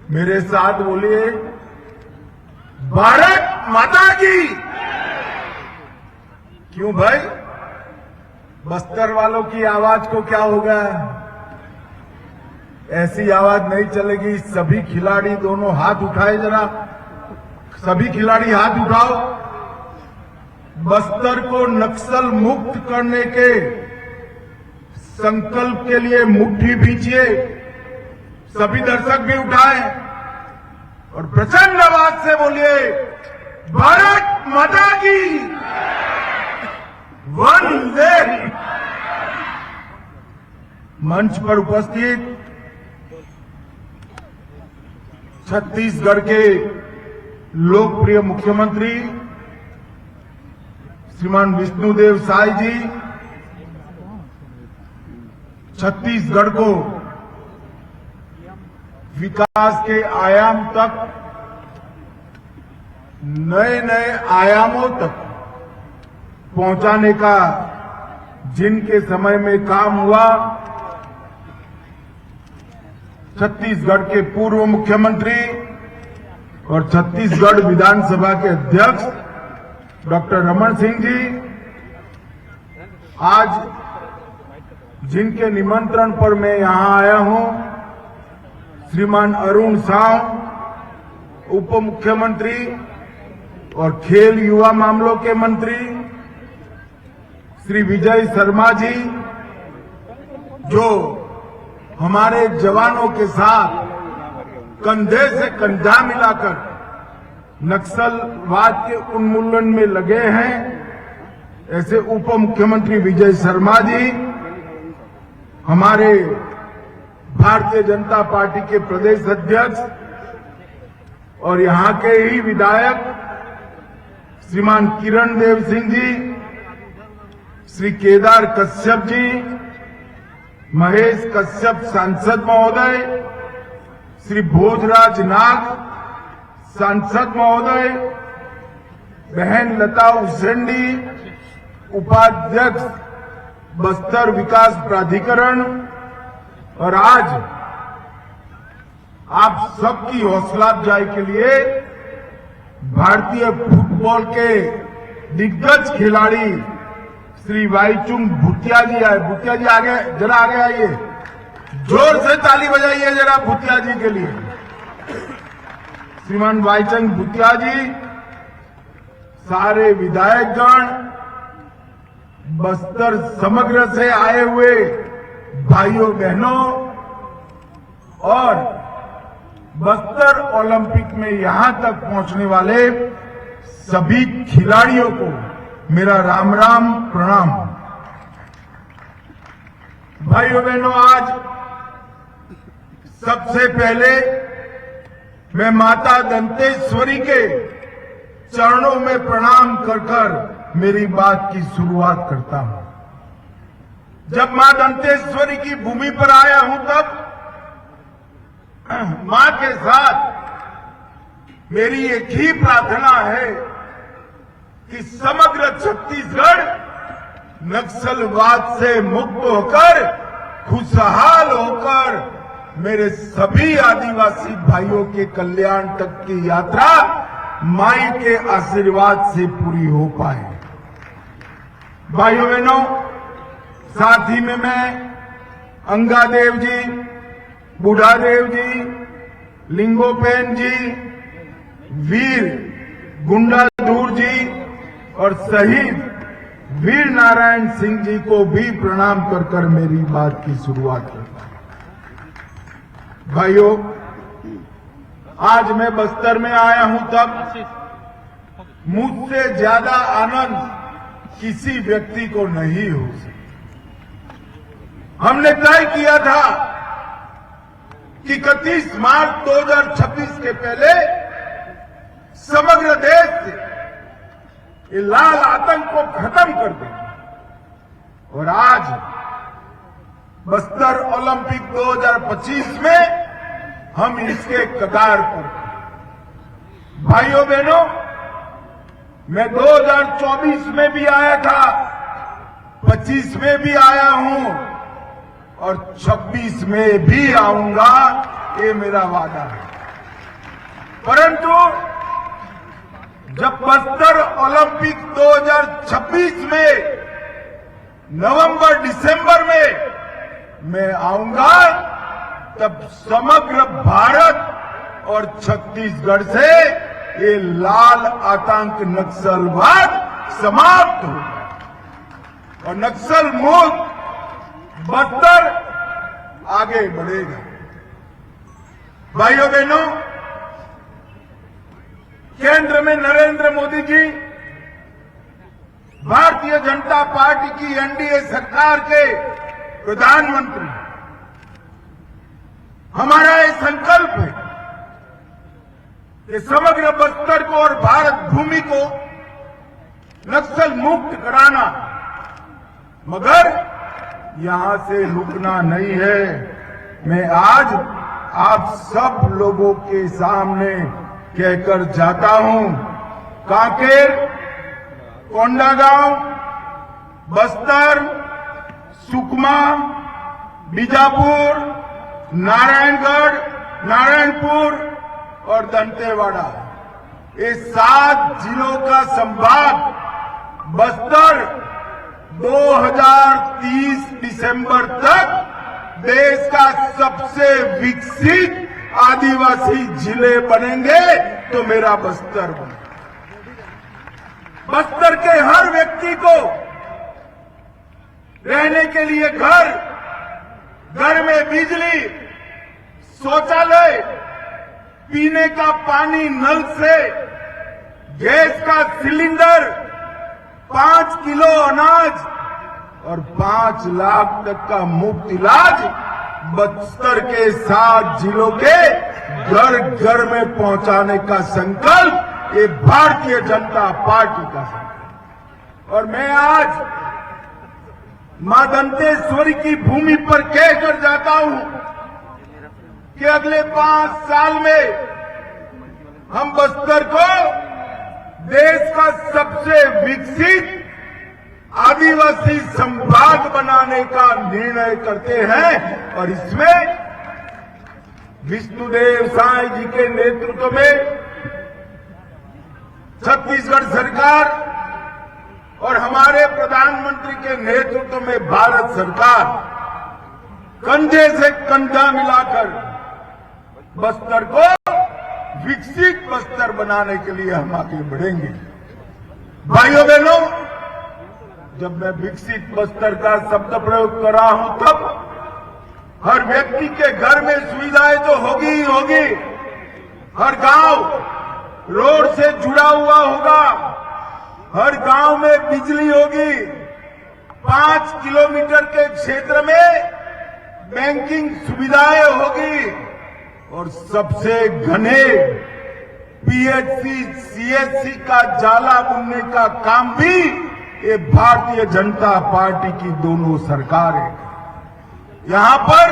मेरे साथ बोलिए, भारत माता की। क्यों भाई, बस्तर वालों की आवाज को क्या होगा? ऐसी आवाज नहीं चलेगी। सभी खिलाड़ी दोनों हाथ उठाए जरा, सभी खिलाड़ी हाथ उठाओ। बस्तर को नक्सल मुक्त करने के संकल्प के लिए मुट्ठी भींचिए। सभी दर्शक भी उठाएं और प्रचंड आवाज से बोलिए, भारत माता की वंदे। मंच पर उपस्थित छत्तीसगढ़ के लोकप्रिय मुख्यमंत्री श्रीमान विष्णुदेव साय जी छत्तीसगढ़ को विकास के आयाम तक, नए नए आयामों तक पहुंचाने का जिनके समय में काम हुआ, छत्तीसगढ़ के पूर्व मुख्यमंत्री और छत्तीसगढ़ विधानसभा के अध्यक्ष डॉक्टर रमन सिंह जी, आज जिनके निमंत्रण पर मैं यहां आया हूं, श्रीमान अरुण साव उप मुख्यमंत्री और खेल युवा मामलों के मंत्री, श्री विजय शर्मा जी जो हमारे जवानों के साथ कंधे से कंधा मिलाकर नक्सलवाद के उन्मूलन में लगे हैं, ऐसे उप मुख्यमंत्री विजय शर्मा जी, हमारे भारतीय जनता पार्टी के प्रदेश अध्यक्ष और यहां के ही विधायक श्रीमान किरण देव सिंह जी, श्री केदार कश्यप जी, महेश कश्यप सांसद महोदय, श्री भोजराज नाग सांसद महोदय, बहन लता उसेंडी उपाध्यक्ष बस्तर विकास प्राधिकरण, और आज आप सबकी हौसला अफजाई के लिए भारतीय फुटबॉल के दिग्गज खिलाड़ी श्री वाईचुंग भूतिया जी आए। भूतिया जी आगे जरा आगे आइए, जोर से ताली बजाइए जरा भूतिया जी के लिए। श्रीमान वाईचुंग भूतिया जी, सारे विधायकगण, बस्तर समग्र से आए हुए भाइयों बहनों और बस्तर ओलंपिक में यहां तक पहुंचने वाले सभी खिलाड़ियों को मेरा राम राम प्रणाम। भाइयों बहनों, आज सबसे पहले मैं माता दंतेश्वरी के चरणों में प्रणाम कर कर मेरी बात की शुरुआत करता हूं। जब मां दंतेश्वरी की भूमि पर आया हूं तब मां के साथ मेरी एक ही प्रार्थना है कि समग्र छत्तीसगढ़ नक्सलवाद से मुक्त होकर, खुशहाल होकर मेरे सभी आदिवासी भाइयों के कल्याण तक की यात्रा माई के आशीर्वाद से पूरी हो पाए। भाइयों बहनों, साथ ही में मैं अंगादेव जी, बूढ़ादेव जी, लिंगोपेन जी, वीर गुंडाधूर जी और शहीद वीर नारायण सिंह जी को भी प्रणाम कर कर मेरी बात की शुरुआत करता हूं। भाइयों, आज मैं बस्तर में आया हूं तब मुझसे ज्यादा आनंद किसी व्यक्ति को नहीं हो सकता। हमने तय किया था कि 31 मार्च 2026 के पहले समग्र देश से ये लाल आतंक को खत्म कर देंगे, और आज बस्तर ओलंपिक 2025 में हम इसके कगार पर। भाइयों बहनों, मैं 2024 में भी आया था, 25 में भी आया हूं, और 26 में भी आऊंगा, ये मेरा वादा है। परंतु जब बस्तर ओलंपिक 2026 में नवंबर दिसंबर में मैं आऊंगा, तब समग्र भारत और छत्तीसगढ़ से ये लाल आतंक नक्सलवाद समाप्त होगा और नक्सल मुक्त बस्तर आगे बढ़ेगा। भाइयों बहनों, केंद्र में नरेंद्र मोदी जी भारतीय जनता पार्टी की एनडीए सरकार के प्रधानमंत्री। हमारा ये संकल्प है कि समग्र बस्तर को और भारत भूमि को नक्सल मुक्त कराना, मगर यहां से रुकना नहीं है। मैं आज आप सब लोगों के सामने कहकर जाता हूं, कांकेर, कोंडागांव, बस्तर, सुकमा, बीजापुर, नारायणगढ़, नारायणपुर और दंतेवाड़ा, ये 7 जिलों का संभाग बस्तर 2030 दिसंबर तक देश का सबसे विकसित आदिवासी जिले बनेंगे, तो मेरा बस्तर बने। बस्तर के हर व्यक्ति को रहने के लिए घर, घर में बिजली, शौचालय, पीने का पानी नल से, गैस का सिलेंडर, 5 किलो अनाज और 5 लाख तक का मुफ्त इलाज बस्तर के 7 जिलों के घर घर में पहुंचाने का संकल्प ये भारतीय जनता पार्टी का संकल्प। और मैं आज मां दंतेश्वरी की भूमि पर कहकर जाता हूं कि अगले 5 साल में हम बस्तर को देश का सबसे विकसित आदिवासी संभाग बनाने का निर्णय करते हैं। और इसमें विष्णुदेव साय जी के नेतृत्व में छत्तीसगढ़ सरकार और हमारे प्रधानमंत्री के नेतृत्व में भारत सरकार कंधे से कंधा मिलाकर बस्तर को विकसित बस्तर बनाने के लिए हम आगे बढ़ेंगे। भाइयों बहनों, जब मैं विकसित बस्तर का शब्द प्रयोग कर रहा हूं, तब हर व्यक्ति के घर में सुविधाएं तो होगी ही होगी। हर गांव रोड से जुड़ा हुआ होगा, हर गांव में बिजली होगी, 5 किलोमीटर के क्षेत्र में बैंकिंग सुविधाएं होगी और सबसे घने पीएचसी, सीएचसी का जाला बुनने का काम भी ये भारतीय जनता पार्टी की दोनों सरकारें। यहां पर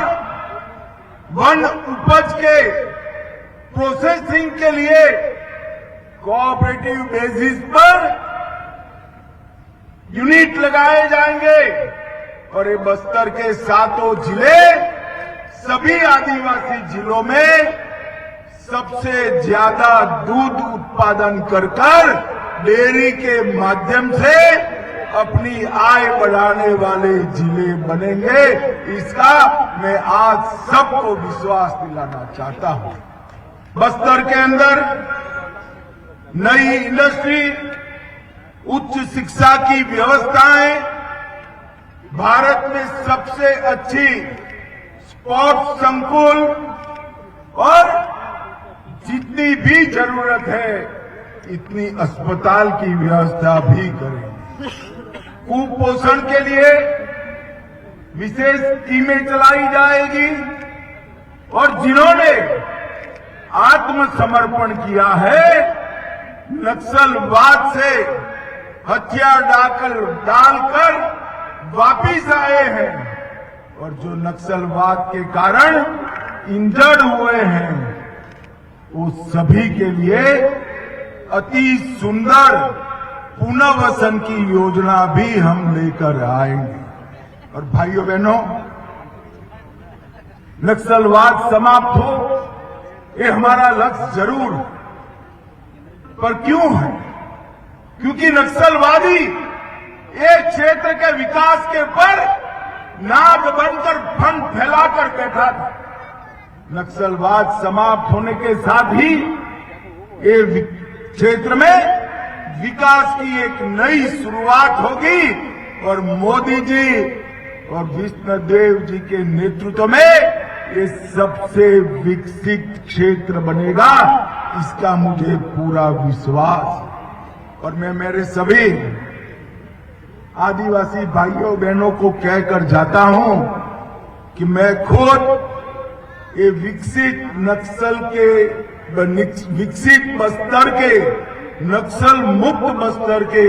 वन उपज के प्रोसेसिंग के लिए कोऑपरेटिव बेसिस पर यूनिट लगाए जाएंगे और ये बस्तर के 7 जिले सभी आदिवासी जिलों में सबसे ज्यादा दूध उत्पादन कर डेयरी के माध्यम से अपनी आय बढ़ाने वाले जिले बनेंगे। इसका मैं आज सबको विश्वास दिलाना चाहता हूं। बस्तर के अंदर नई इंडस्ट्री, उच्च शिक्षा की व्यवस्थाएं, भारत में सबसे अच्छी स्पोर्ट्स संकुल और जितनी भी जरूरत है इतनी अस्पताल की व्यवस्था भी करेंगे। कुपोषण के लिए विशेष स्कीमें चलाई जाएगी और जिन्होंने आत्मसमर्पण किया है, नक्सलवाद से हथियार डालकर वापिस आए हैं और जो नक्सलवाद के कारण इंजर्ड हुए हैं, वो सभी के लिए अति सुंदर पुनर्वसन की योजना भी हम लेकर आएंगे। और भाइयों बहनों, नक्सलवाद समाप्त हो, ये हमारा लक्ष्य जरूर है। पर क्यों है? क्योंकि नक्सलवादी एक क्षेत्र के विकास के ऊपर नाग बनकर फंड फैलाकर बैठा था। नक्सलवाद समाप्त होने के साथ ही ये क्षेत्र में विकास की एक नई शुरुआत होगी और मोदी जी और विष्णुदेव जी के नेतृत्व में ये सबसे विकसित क्षेत्र बनेगा, इसका मुझे पूरा विश्वास। और मैं मेरे सभी आदिवासी भाइयों बहनों को कहकर जाता हूं कि मैं खुद ये विकसित नक्सल के विकसित बस्तर के नक्सल मुक्त बस्तर के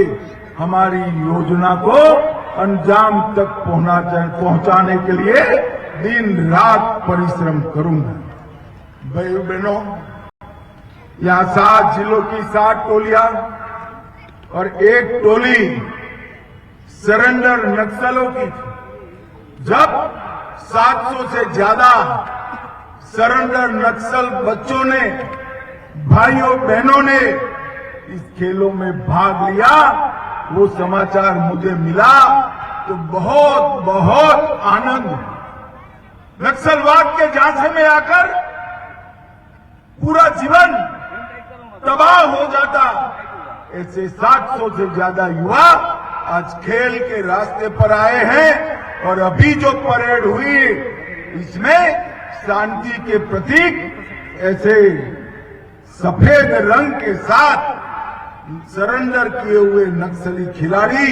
हमारी योजना को अंजाम तक पहुंचाने के लिए दिन रात परिश्रम करूंगा। भाइयों बहनों, यहां 7 जिलों की 7 टोलियां और एक टोली सरेंडर नक्सलों की थी। जब 700 से ज्यादा सरेंडर नक्सल बच्चों ने, भाइयों बहनों ने इस खेलों में भाग लिया, वो समाचार मुझे मिला तो बहुत बहुत आनंद। नक्सलवाद के झांसे में आकर पूरा जीवन तबाह हो जाता, ऐसे 700 से ज्यादा युवा आज खेल के रास्ते पर आए हैं। और अभी जो परेड हुई इसमें शांति के प्रतीक ऐसे सफेद रंग के साथ सरेंडर किए हुए नक्सली खिलाड़ी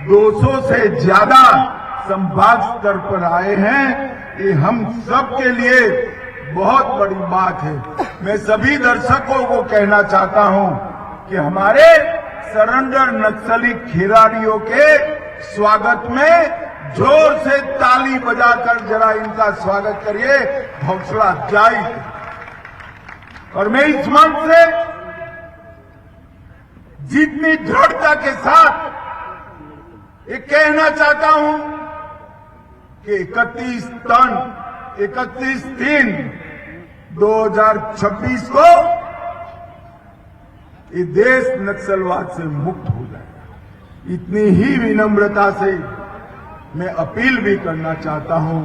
200 से ज्यादा संभाग स्तर पर आए हैं। ये हम सब के लिए बहुत बड़ी बात है। मैं सभी दर्शकों को कहना चाहता हूं कि हमारे सरेंडर नक्सली खिलाड़ियों के स्वागत में जोर से ताली बजाकर जरा इनका स्वागत करिए, हौसला अफजाई। और मैं इस मंच से जितनी दृढ़ता के साथ ये कहना चाहता हूं कि 31/3/2026 को ये देश नक्सलवाद से मुक्त हो जाएगा। इतनी ही विनम्रता से मैं अपील भी करना चाहता हूं,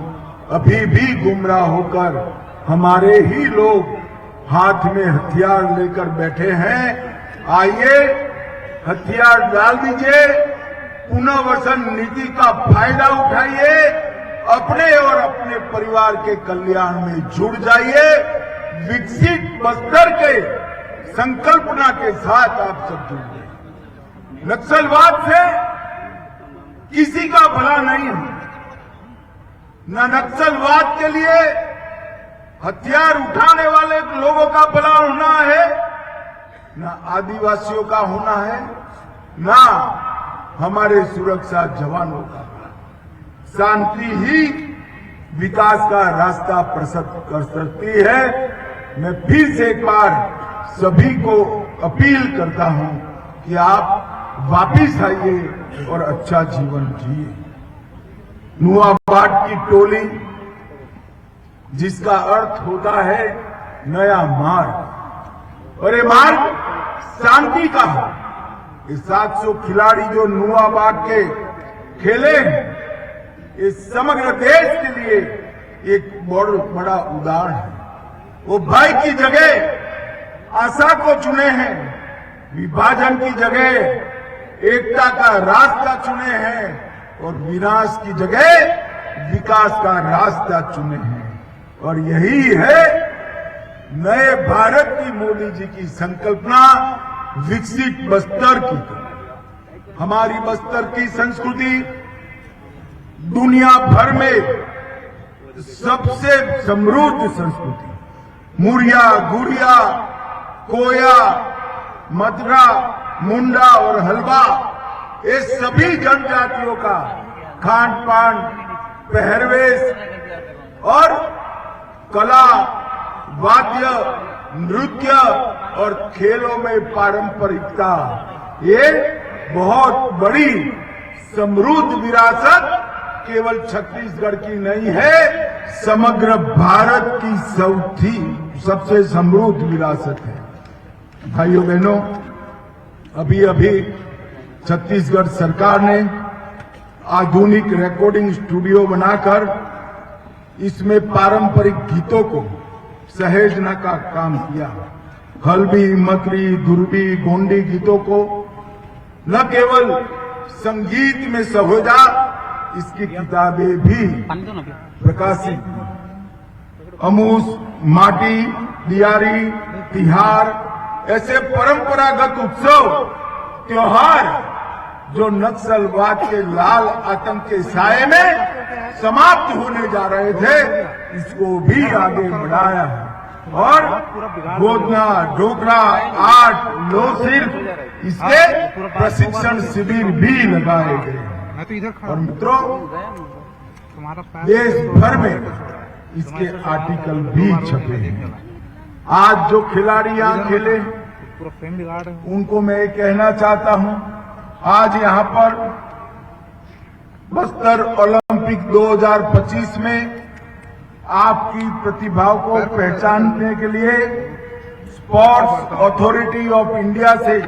अभी भी गुमराह होकर हमारे ही लोग हाथ में हथियार लेकर बैठे हैं, आइए हथियार डाल दीजिए, पुनर्वसन नीति का फायदा उठाइए, अपने और अपने परिवार के कल्याण में जुड़ जाइए। विकसित बस्तर के संकल्पना के साथ आप सब जुड़िए। नक्सलवाद से किसी का भला नहीं है, न नक्सलवाद के लिए हथियार उठाने वाले लोगों का भला होना है, न आदिवासियों का होना है, न हमारे सुरक्षा जवानों का। शांति ही विकास का रास्ता प्रशस्त कर सकती है। मैं फिर से एक बार सभी को अपील करता हूं कि आप वापिस आइए और अच्छा जीवन जिए। नुआबाट की टोली, जिसका अर्थ होता है नया मार्ग, और ये मार्ग शांति का है। ये 700 खिलाड़ी जो नुआबाट के खेले हैं, ये समग्र देश के लिए एक बहुत बड़ा उदाहरण है। वो भय की जगह आशा को चुने हैं, विभाजन की जगह एकता का रास्ता चुने हैं, और विनाश की जगह विकास का रास्ता चुने हैं। और यही है नए भारत की मोदी जी की संकल्पना, विकसित बस्तर की। हमारी बस्तर की संस्कृति दुनिया भर में सबसे समृद्ध संस्कृति, मुरिया, गुड़िया, कोया, मदरा, मुंडा और हलवा, ये सभी जनजातियों का खान पान, पहरवेश और कला, वाद्य, नृत्य और खेलों में पारंपरिकता, ये बहुत बड़ी समृद्ध विरासत केवल छत्तीसगढ़ की नहीं है, समग्र भारत की सबसे समृद्ध विरासत है। भाइयों बहनों, अभी अभी छत्तीसगढ़ सरकार ने आधुनिक रिकॉर्डिंग स्टूडियो बनाकर इसमें पारंपरिक गीतों को सहेजने का काम किया। हल्बी, मकरी, दुर्बी, गोंडी गीतों को न केवल संगीत में सहोजा, इसकी किताबें भी प्रकाशित। अमूस, माटी, दियारी, तिहार ऐसे परंपरागत उत्सव त्योहार जो नक्सलवाद के लाल आतंक के साए में समाप्त होने जा रहे थे, इसको भी आगे बढ़ाया है। और गोदना, डोगरा, आर्ट, लोसिर्फ इसके प्रशिक्षण शिविर भी लगाए गए। और मित्रों, देश भर में इसके आर्टिकल भी छपे हैं। आज जो खिलाड़ी यहाँ खेले उनको मैं कहना चाहता हूँ, आज यहाँ पर बस्तर ओलंपिक 2025 में आपकी प्रतिभाओं को पहचानने के लिए स्पोर्ट्स अथॉरिटी ऑफ इंडिया से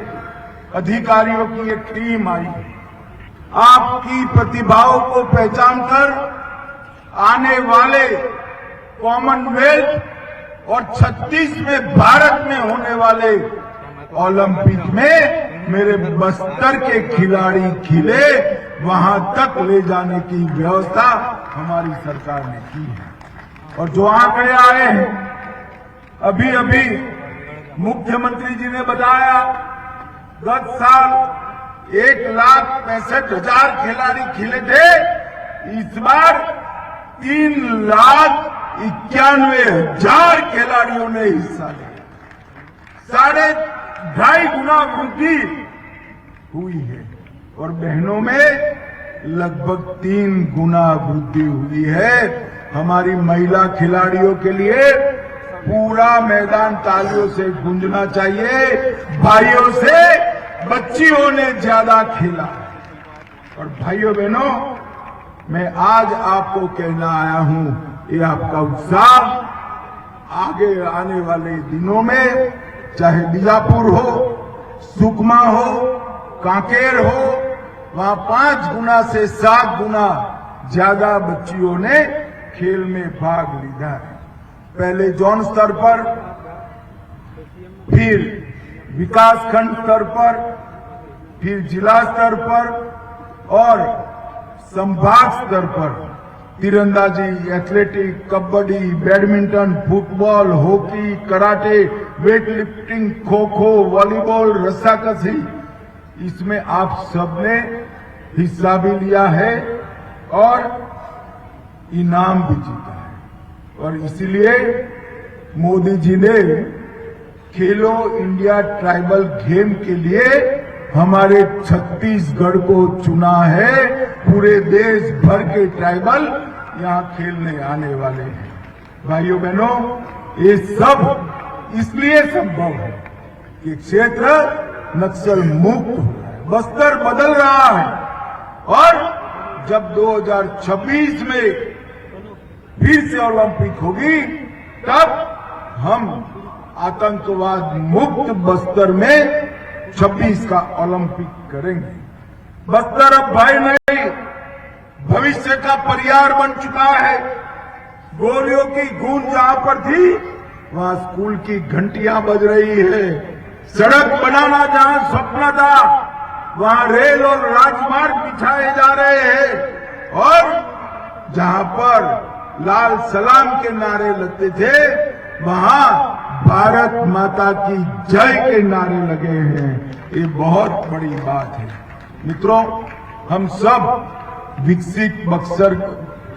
अधिकारियों की एक टीम आई। आपकी प्रतिभाओं को पहचानकर आने वाले कॉमनवेल्थ और 36 में भारत में होने वाले ओलंपिक में मेरे बस्तर के खिलाड़ी खिले, वहां तक ले जाने की व्यवस्था हमारी सरकार ने की है। और जो आंकड़े आए हैं, अभी अभी मुख्यमंत्री जी ने बताया, गत साल 1,65,000 खिलाड़ी खिले थे, इस बार 3,91,000 खिलाड़ियों ने हिस्सा लिया। 2.5 गुना वृद्धि हुई है और बहनों में लगभग 3 गुना वृद्धि हुई है। हमारी महिला खिलाड़ियों के लिए पूरा मैदान तालियों से गूंजना चाहिए। भाइयों से बच्चियों ने ज्यादा खेला। और भाइयों बहनों, मैं आज आपको कहना आया हूं, ये आपका उत्साह आगे आने वाले दिनों में, चाहे बीजापुर हो, सुकमा हो, कांकेर हो, वहां 5 गुना से 7 गुना ज्यादा बच्चियों ने खेल में भाग लिया है। पहले जोन स्तर पर, फिर विकासखंड स्तर पर, फिर जिला स्तर पर और संभाग स्तर पर तीरंदाजी, athletic, kabaddi, badminton, football, hockey, karate, weight lifting, kho kho, volleyball, रस्साकशी, इसमें आप सबने हिस्सा भी लिया है और इनाम भी जीता है। और इसलिए मोदी जी ने खेलो इंडिया ट्राइबल गेम के लिए हमारे छत्तीसगढ़ को चुना है। पूरे देश भर के ट्राइबल यहां खेलने आने वाले हैं। भाइयों बहनों, ये सब इसलिए संभव है कि क्षेत्र नक्सल मुक्त हो रहा है, बस्तर बदल रहा है। और जब 2026 में फिर से ओलंपिक होगी, तब हम आतंकवाद मुक्त बस्तर में 26 का ओलंपिक करेंगे। बस्तर अब भय नहीं, भविष्य का परियार बन चुका है। गोलियों की गूंज जहां पर थी, वहां स्कूल की घंटियां बज रही है। सड़क बनाना जहां स्वप्न था, वहां रेल और राजमार्ग बिछाए जा रहे हैं। और जहां पर लाल सलाम के नारे लगते थे, वहां भारत माता की जय के नारे लगे हैं। ये बहुत बड़ी बात है। मित्रों, हम सब विकसित बक्सर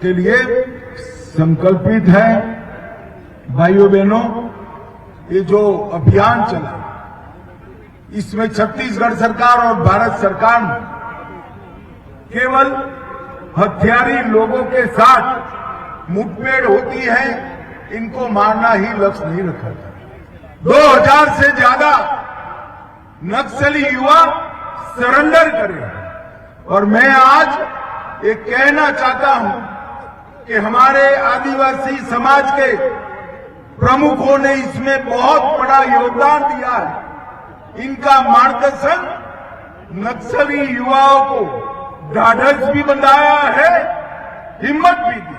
के लिए संकल्पित हैं। भाइयों बहनों, ये जो अभियान चला, इसमें छत्तीसगढ़ सरकार और भारत सरकार ने केवल हथियारी लोगों के साथ मुठभेड़ होती है, इनको मारना ही लक्ष्य नहीं रखा था। 2000 से ज्यादा नक्सली युवा सरेंडर करे। और मैं आज ये कहना चाहता हूं कि हमारे आदिवासी समाज के प्रमुखों ने इसमें बहुत बड़ा योगदान दिया है। इनका मार्गदर्शन नक्सली युवाओं को ढाढ़स भी बंधाया है, हिम्मत भी दी,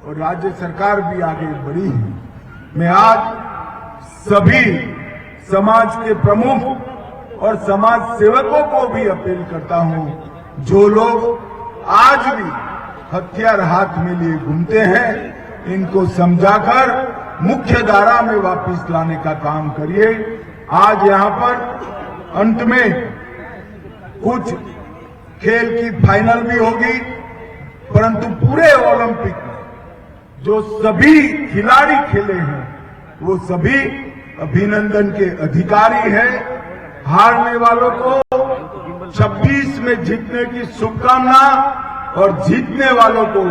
और राज्य सरकार भी आगे बढ़ी है। मैं आज सभी समाज के प्रमुख और समाज सेवकों को भी अपील करता हूं, जो लोग आज भी हथियार हाथ में लिए घूमते हैं, इनको समझाकर मुख्य धारा में वापस लाने का काम करिए। आज यहां पर अंत में कुछ खेल की फाइनल भी होगी, परंतु पूरे ओलंपिक में जो सभी खिलाड़ी खेले हैं वो सभी अभिनंदन के अधिकारी हैं। हारने वालों को 26 में जीतने की शुभकामना और जीतने वालों को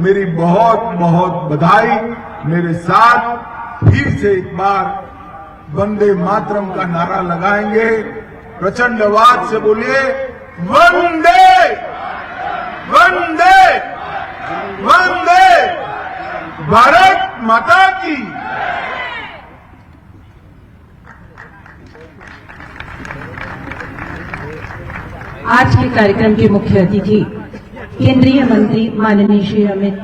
मेरी बहुत बहुत बधाई। मेरे साथ फिर से एक बार वंदे मातरम का नारा लगाएंगे। प्रचंड आवाज से बोलिए, वंदे वंदे वंदे भारत माता की। आज के कार्यक्रम के मुख्य अतिथि केंद्रीय मंत्री माननीय श्री अमित